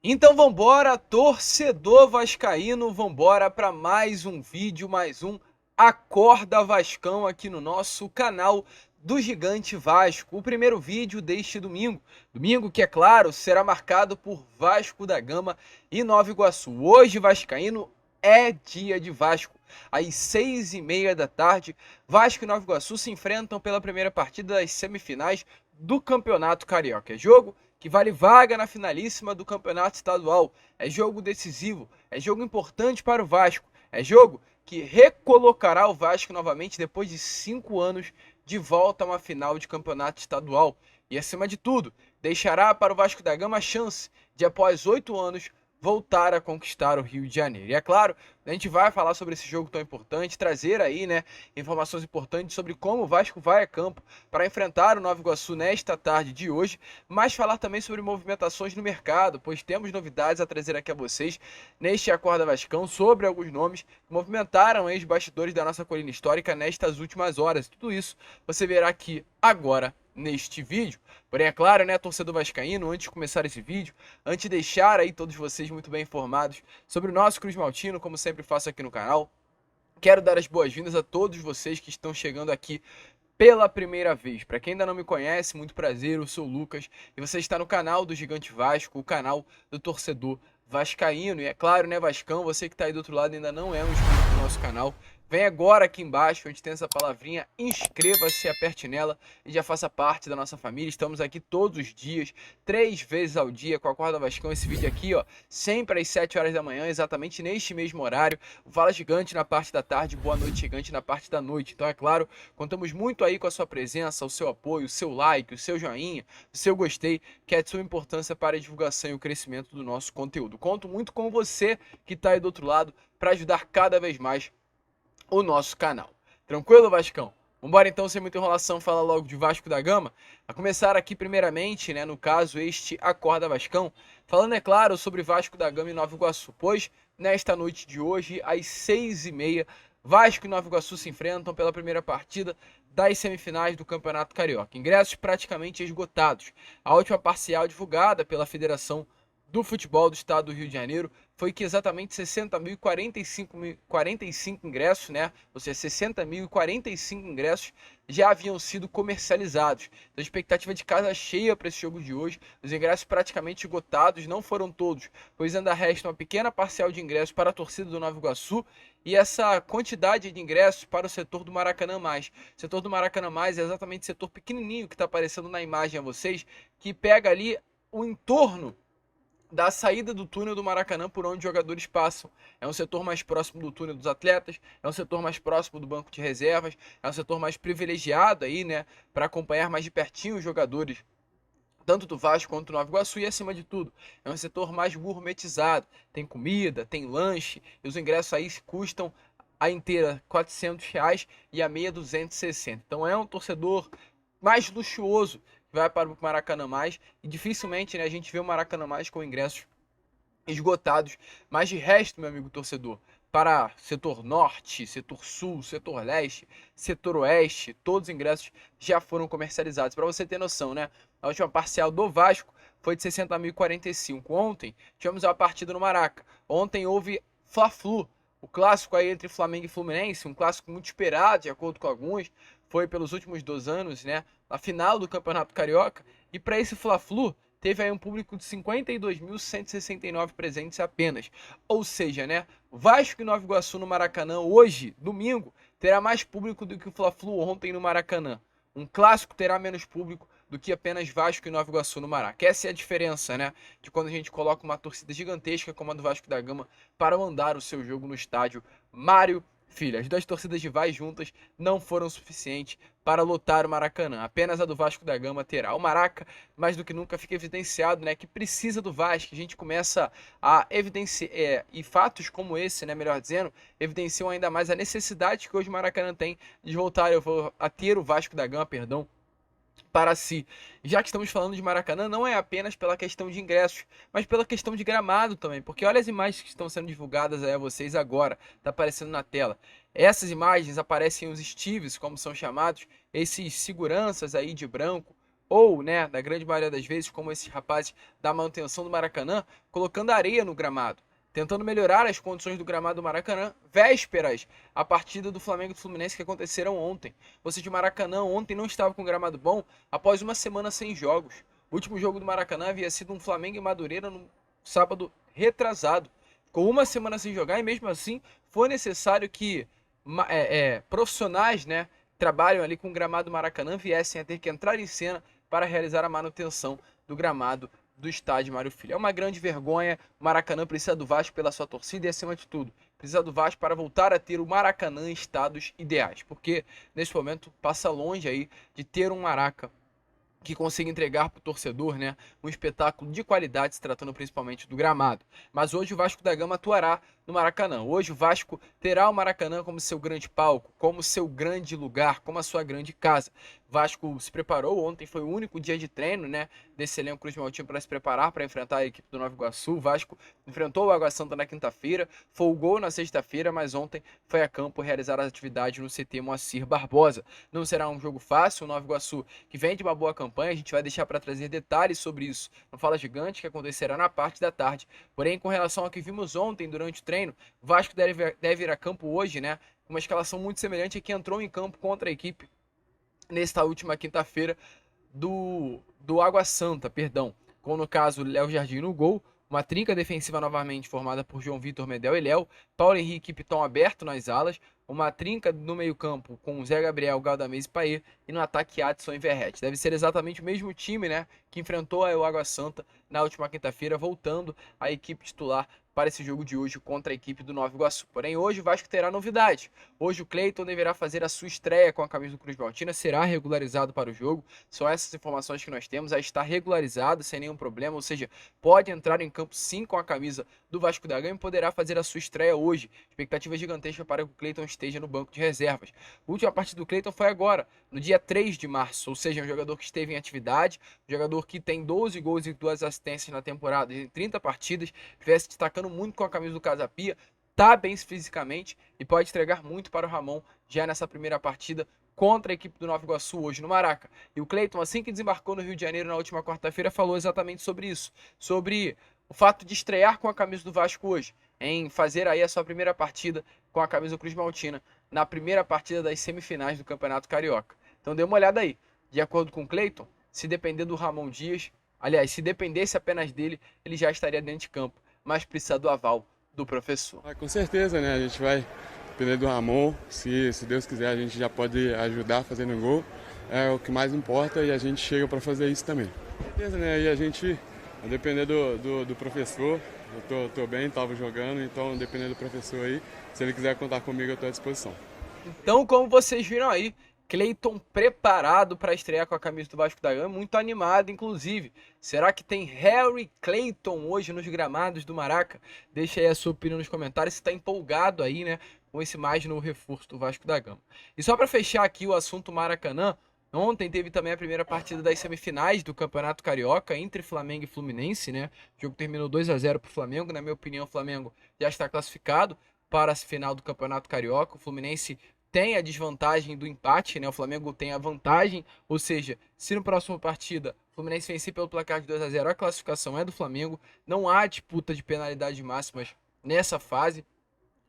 Então vambora, torcedor vascaíno, vambora para mais um vídeo, mais um Acorda Vascão aqui no nosso canal do Gigante Vasco. O primeiro vídeo deste domingo. Domingo que, é claro, será marcado por Vasco da Gama e Nova Iguaçu. Hoje, vascaíno, é dia de Vasco. Às 6h30 da tarde, Vasco e Nova Iguaçu se enfrentam pela primeira partida das semifinais do Campeonato Carioca. É jogo que vale vaga na finalíssima do Campeonato Estadual. É jogo decisivo, é jogo importante para o Vasco, é jogo que recolocará o Vasco novamente depois de 5 anos de volta a uma final de Campeonato Estadual. E, acima de tudo, deixará para o Vasco da Gama a chance de, após 8 anos, voltar a conquistar o Rio de Janeiro. E é claro, a gente vai falar sobre esse jogo tão importante, trazer aí, né, informações importantes sobre como o Vasco vai a campo para enfrentar o Nova Iguaçu nesta tarde de hoje, mas falar também sobre movimentações no mercado, pois temos novidades a trazer aqui a vocês neste Acorda Vascão sobre alguns nomes que movimentaram os bastidores da nossa colina histórica nestas últimas horas. Tudo isso você verá aqui agora neste vídeo. Porém, é claro, né, torcedor vascaíno, antes de começar esse vídeo, antes de deixar aí todos vocês muito bem informados sobre o nosso Cruz Maltino, como sempre faço aqui no canal, quero dar as boas-vindas a todos vocês que estão chegando aqui pela primeira vez. Para quem ainda não me conhece, muito prazer, eu sou o Lucas e você está no canal do Gigante Vasco, o canal do torcedor vascaíno. E é claro, né, Vascão, você que está aí do outro lado ainda não é um inscrito do nosso canal, vem agora aqui embaixo, onde tem essa palavrinha, inscreva-se, aperte nela e já faça parte da nossa família. Estamos aqui todos os dias, 3 vezes ao dia, com a Acorda Vascão. Esse vídeo aqui, ó, sempre às 7 horas da manhã, exatamente neste mesmo horário. O Fala Gigante na parte da tarde, Boa Noite Gigante na parte da noite. Então, é claro, contamos muito aí com a sua presença, o seu apoio, o seu like, o seu joinha, o seu gostei, que é de sua importância para a divulgação e o crescimento do nosso conteúdo. Conto muito com você que está aí do outro lado para ajudar cada vez mais o nosso canal. Tranquilo, Vascão? Vambora então, sem muita enrolação, falar logo de Vasco da Gama. A começar aqui primeiramente, né, no caso este Acorda Vascão, falando, é claro, sobre Vasco da Gama e Nova Iguaçu, pois nesta noite de hoje, às 6h30, Vasco e Nova Iguaçu se enfrentam pela primeira partida das semifinais do Campeonato Carioca. Ingressos praticamente esgotados. A última parcial divulgada pela Federação do Futebol do Estado do Rio de Janeiro foi que exatamente 60.045 ingressos, né? Ou seja, 60.045 ingressos já haviam sido comercializados. Então, a expectativa de casa cheia para esse jogo de hoje. Os ingressos praticamente esgotados, não foram todos, pois ainda resta uma pequena parcial de ingressos para a torcida do Nova Iguaçu e essa quantidade de ingressos para o setor do Maracanã+. O setor do Maracanã+, é exatamente o setor pequenininho que está aparecendo na imagem a vocês, que pega ali o entorno da saída do túnel do Maracanã por onde os jogadores passam. É um setor mais próximo do túnel dos atletas, é um setor mais próximo do banco de reservas, é um setor mais privilegiado aí, né, para acompanhar mais de pertinho os jogadores, tanto do Vasco quanto do Nova Iguaçu, e acima de tudo, é um setor mais gourmetizado. Tem comida, tem lanche, e os ingressos aí custam a inteira R$ 400 e a meia 260. Então é um torcedor mais luxuoso que vai para o Maracanã+, e dificilmente, né, a gente vê o Maracanã+ com ingressos esgotados. Mas de resto, meu amigo torcedor, para setor norte, setor sul, setor leste, setor oeste, todos os ingressos já foram comercializados. Para você ter noção, né? A última parcial do Vasco foi de 60.045. Ontem tivemos a partida no Maraca. Ontem houve Fla-Flu, o clássico aí entre Flamengo e Fluminense, um clássico muito esperado, de acordo com alguns, foi pelos últimos 2 anos, né, a final do Campeonato Carioca. E para esse Fla-Flu, teve aí um público de 52.169 presentes apenas. Ou seja, né, Vasco e Nova Iguaçu no Maracanã hoje, domingo, terá mais público do que o Fla-Flu ontem no Maracanã. Um clássico terá menos público do que apenas Vasco e Nova Iguaçu no Maraca. Essa é a diferença, né, de quando a gente coloca uma torcida gigantesca como a do Vasco da Gama para mandar o seu jogo no estádio Mário Filho. As duas torcidas rivais juntas não foram suficientes para lotar o Maracanã. Apenas a do Vasco da Gama terá. O Maraca, mais do que nunca, fica evidenciado, né, que precisa do Vasco. A gente começa a evidenciar, e fatos como esse, né, melhor dizendo, evidenciam ainda mais a necessidade que hoje o Maracanã tem de voltar a ter o Vasco da Gama, perdão, para si. Já que estamos falando de Maracanã, não é apenas pela questão de ingressos, mas pela questão de gramado também, porque olha as imagens que estão sendo divulgadas aí a vocês agora, tá aparecendo na tela. Essas imagens aparecem os Steves, como são chamados, esses seguranças aí de branco, ou, né, da grande maioria das vezes, como esses rapazes da manutenção do Maracanã, colocando areia no gramado, tentando melhorar as condições do gramado do Maracanã, vésperas à partida do Flamengo e do Fluminense que aconteceram ontem. Ou seja, o Maracanã ontem não estava com gramado bom após uma semana sem jogos. O último jogo do Maracanã havia sido um Flamengo e Madureira no sábado retrasado. Ficou uma semana sem jogar e mesmo assim foi necessário que profissionais, né, trabalham ali com o gramado do Maracanã viessem a ter que entrar em cena para realizar a manutenção do gramado do estádio Mário Filho. É uma grande vergonha. O Maracanã precisa do Vasco pela sua torcida e, acima de tudo, precisa do Vasco para voltar a ter o Maracanã em estados ideais, porque nesse momento passa longe aí de ter um Maraca que consiga entregar para o torcedor, né, um espetáculo de qualidade, se tratando principalmente do gramado. Mas hoje o Vasco da Gama atuará no Maracanã. Hoje o Vasco terá o Maracanã como seu grande palco, como seu grande lugar, como a sua grande casa. O Vasco se preparou, ontem foi o único dia de treino, né, desse elenco Cruz Maltino para se preparar para enfrentar a equipe do Nova Iguaçu. O Vasco enfrentou o Água Santa na quinta-feira, folgou na sexta-feira, mas ontem foi a campo realizar as atividades no CT Moacir Barbosa. Não será um jogo fácil, o Nova Iguaçu que vem de uma boa campanha, a gente vai deixar para trazer detalhes sobre isso no Fala Gigante, que acontecerá na parte da tarde. Porém, com relação ao que vimos ontem durante o treino, o Vasco deve ir a campo hoje, né, uma escalação muito semelhante a que entrou em campo contra a equipe nesta última quinta-feira do Água Santa, perdão, com no caso Léo Jardim no gol, uma trinca defensiva novamente formada por João Vitor, Medel e Léo, Paulo Henrique e Piton aberto nas alas, uma trinca no meio-campo com Zé Gabriel, Galdamez e Paê, e no ataque Adson e Verrete. Deve ser exatamente o mesmo time, né, que enfrentou o Água Santa na última quinta-feira, voltando a equipe titular para esse jogo de hoje contra a equipe do Nova Iguaçu. Porém, hoje o Vasco terá novidade. Hoje o Cleiton deverá fazer a sua estreia com a camisa do Cruz Maltina, será regularizado para o jogo. São essas informações que nós temos. Já está regularizado sem nenhum problema, ou seja, pode entrar em campo sim com a camisa do Vasco da Gama e poderá fazer a sua estreia hoje. Expectativa gigantesca para que o Cleiton esteja no banco de reservas. A última partida do Cleiton foi agora, no dia 3 de março, ou seja, um jogador que esteve em atividade, um jogador que tem 12 gols e 2 assistências na temporada em 30 partidas, que vem se destacando muito com a camisa do Casa Pia, tá bem fisicamente e pode entregar muito para o Ramon já nessa primeira partida contra a equipe do Nova Iguaçu hoje no Maraca. E o Cleiton, assim que desembarcou no Rio de Janeiro na última quarta-feira, falou exatamente sobre isso, sobre o fato de estrear com a camisa do Vasco hoje, em fazer aí a sua primeira partida com a camisa do Cruz Maltina, na primeira partida das semifinais do Campeonato Carioca. Então dê uma olhada aí. De acordo com o Cleiton, se depender do Ramon Dias, aliás, se dependesse apenas dele, ele já estaria dentro de campo, mas precisa do aval do professor. Com certeza, né? A gente vai depender do Ramon. Se Deus quiser, a gente já pode ajudar fazendo gol. É o que mais importa e a gente chega para fazer isso também. Com certeza, né? E a gente, a depender do professor, eu tô bem, estava jogando, então dependendo do professor aí, se ele quiser contar comigo, eu estou à disposição. Então, como vocês viram aí, Cleiton preparado para estrear com a camisa do Vasco da Gama, muito animado, inclusive. Será que tem Harry Cleiton hoje nos gramados do Maraca? Deixa aí a sua opinião nos comentários, se está empolgado aí, né, com esse mais novo reforço do Vasco da Gama. E só para fechar aqui o assunto Maracanã, ontem teve também a primeira partida das semifinais do Campeonato Carioca entre Flamengo e Fluminense, né? O jogo terminou 2-0 para o Flamengo. Na minha opinião, o Flamengo já está classificado para a final do Campeonato Carioca. O Fluminense tem a desvantagem do empate, né? O Flamengo tem a vantagem, ou seja, se no próximo partida o Fluminense vencer pelo placar de 2-0, a classificação é do Flamengo. Não há disputa de penalidades máximas nessa fase.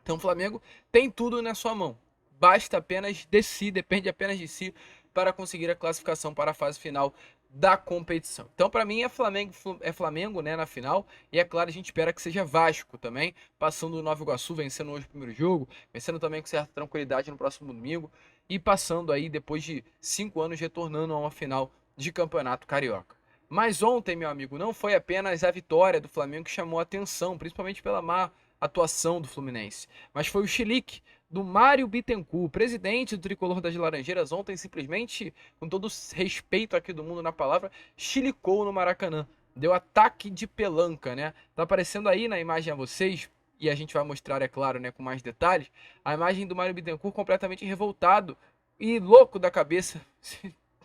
Então o Flamengo tem tudo na sua mão. Basta apenas de si, depende apenas de si para conseguir a classificação para a fase final da competição. Então, para mim, é Flamengo, né, na final. E é claro, a gente espera que seja Vasco também, passando o Nova Iguaçu, vencendo hoje o primeiro jogo, vencendo também com certa tranquilidade no próximo domingo e passando aí, depois de 5 anos, retornando a uma final de Campeonato Carioca. Mas ontem, meu amigo, não foi apenas a vitória do Flamengo que chamou a atenção, principalmente pela má atuação do Fluminense, mas foi o chilique do Mário Bittencourt, presidente do Tricolor das Laranjeiras, ontem simplesmente, com todo respeito aqui do mundo na palavra, chilicou no Maracanã. Deu ataque de pelanca, né? Tá aparecendo aí na imagem a vocês, e a gente vai mostrar, é claro, né, com mais detalhes, a imagem do Mário Bittencourt completamente revoltado e louco da cabeça,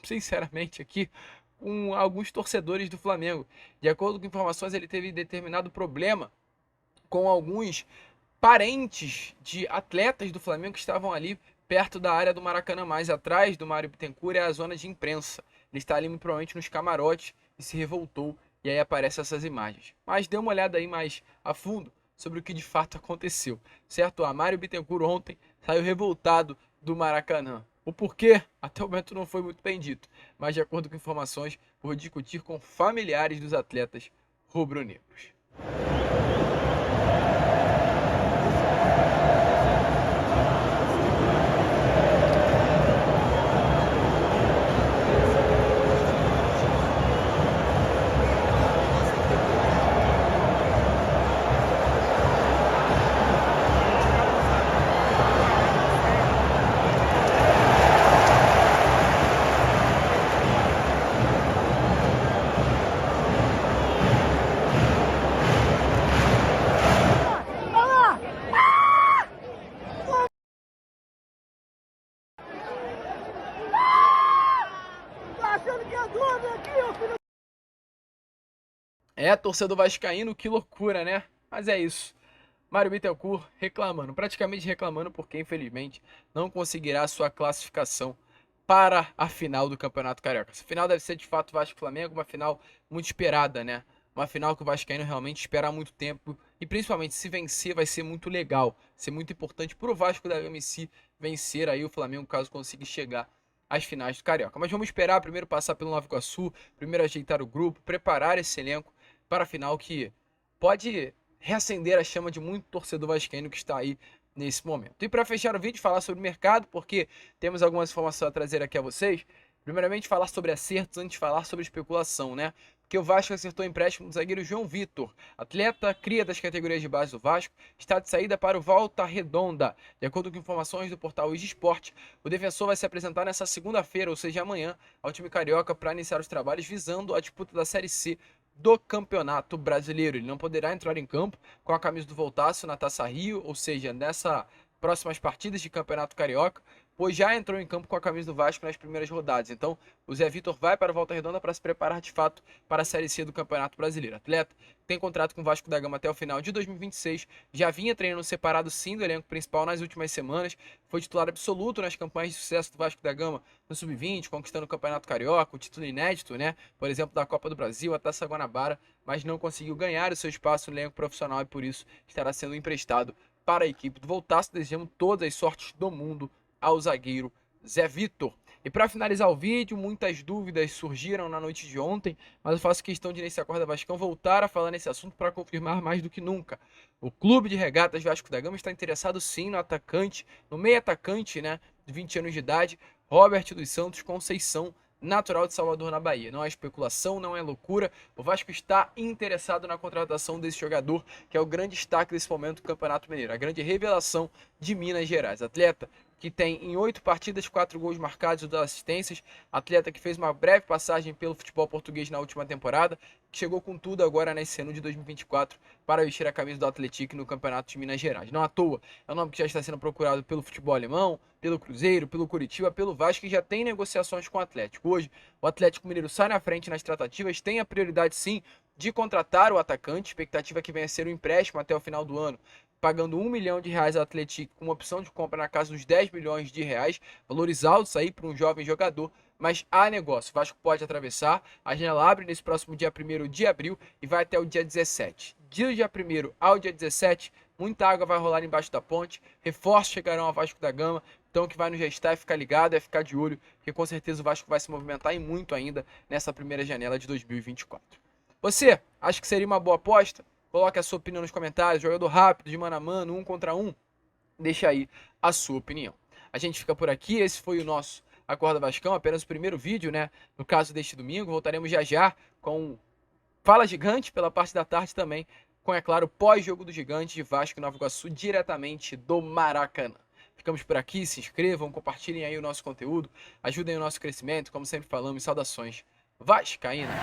sinceramente aqui, com alguns torcedores do Flamengo. De acordo com informações, ele teve determinado problema com alguns parentes de atletas do Flamengo que estavam ali perto da área do Maracanã, mais atrás do Mário Bittencourt, é a zona de imprensa. Ele está ali muito provavelmente nos camarotes e se revoltou, e aí aparecem essas imagens. Mas dê uma olhada aí mais a fundo sobre o que de fato aconteceu, certo? A Mário Bittencourt ontem saiu revoltado do Maracanã. O porquê, até o momento não foi muito bem dito, mas de acordo com informações, vou discutir com familiares dos atletas rubro-negros. É, torcedor vascaíno, que loucura, né? Mas é isso. Mário Bittencourt reclamando, praticamente reclamando, porque infelizmente não conseguirá sua classificação para a final do Campeonato Carioca. Essa final deve ser de fato Vasco-Flamengo, uma final muito esperada, né? Uma final que o vascaíno realmente espera há muito tempo e principalmente se vencer vai ser muito legal, ser muito importante para o Vasco da Gama em si vencer aí o Flamengo caso consiga chegar às finais do Carioca. Mas vamos esperar primeiro passar pelo Nova Iguaçu, primeiro ajeitar o grupo, preparar esse elenco para a final que pode reacender a chama de muito torcedor vascaíno que está aí nesse momento. E para fechar o vídeo, falar sobre o mercado, porque temos algumas informações a trazer aqui a vocês. Primeiramente, falar sobre acertos antes de falar sobre especulação, né? Porque o Vasco acertou o empréstimo do zagueiro João Vitor. Atleta, cria das categorias de base do Vasco, está de saída para o Volta Redonda. De acordo com informações do portal Easy Sport, o defensor vai se apresentar nessa segunda-feira, ou seja, amanhã, ao time carioca para iniciar os trabalhos visando a disputa da Série C do Campeonato Brasileiro. Ele não poderá entrar em campo com a camisa do Voltaço na Taça Rio, ou seja, nessas próximas partidas de Campeonato Carioca, pois já entrou em campo com a camisa do Vasco nas primeiras rodadas. Então, o Zé Vitor vai para a Volta Redonda para se preparar de fato para a Série C do Campeonato Brasileiro. Atleta tem contrato com o Vasco da Gama até o final de 2026, já vinha treinando separado sim do elenco principal nas últimas semanas, foi titular absoluto nas campanhas de sucesso do Vasco da Gama no Sub-20, conquistando o Campeonato Carioca, o título inédito, né? Por exemplo, da Copa do Brasil, a Taça Guanabara, mas não conseguiu ganhar o seu espaço no elenco profissional e por isso estará sendo emprestado para a equipe do Voltaço. Desejamos todas as sortes do mundo ao zagueiro Zé Vitor. E para finalizar o vídeo, muitas dúvidas surgiram na noite de ontem, mas eu faço questão de, nesse Acorda Vascão, voltar a falar nesse assunto para confirmar mais do que nunca. O Clube de Regatas Vasco da Gama está interessado sim no atacante, no meio atacante, né, de 20 anos de idade, Robert dos Santos Conceição, natural de Salvador, na Bahia. Não é especulação, não é loucura. O Vasco está interessado na contratação desse jogador, que é o grande destaque desse momento do Campeonato Mineiro, a grande revelação de Minas Gerais. Atleta que tem em 8 partidas 4 gols marcados e 2 assistências, atleta que fez uma breve passagem pelo futebol português na última temporada, que chegou com tudo agora nesse ano de 2024 para vestir a camisa do Atlético no Campeonato de Minas Gerais. Não à toa, é um nome que já está sendo procurado pelo futebol alemão, pelo Cruzeiro, pelo Curitiba, pelo Vasco, que já tem negociações com o Atlético. Hoje, o Atlético Mineiro sai na frente nas tratativas, tem a prioridade sim de contratar o atacante, expectativa que venha a ser um empréstimo até o final do ano, pagando R$1 milhão ao Atlético, com uma opção de compra na casa dos R$10 milhões, valores altos aí para um jovem jogador, mas há negócio. O Vasco pode atravessar, a janela abre nesse próximo dia 1º de abril e vai até o dia 17. Do dia 1º ao dia 17, muita água vai rolar embaixo da ponte, reforços chegarão ao Vasco da Gama, então que vai nos gestar é ficar ligado, é ficar de olho, que com certeza o Vasco vai se movimentar e muito ainda nessa primeira janela de 2024. Você acha que seria uma boa aposta? Coloque a sua opinião nos comentários. Jogador rápido, de mano a mano, 1 contra 1. Deixa aí a sua opinião. A gente fica por aqui. Esse foi o nosso Acorda Vascão, apenas o primeiro vídeo, né? No caso deste domingo. Voltaremos já já com Fala Gigante pela parte da tarde também. Com, é claro, pós-jogo do Gigante de Vasco e Nova Iguaçu, diretamente do Maracanã. Ficamos por aqui. Se inscrevam, compartilhem aí o nosso conteúdo. Ajudem o nosso crescimento. Como sempre falamos, saudações vascaínas.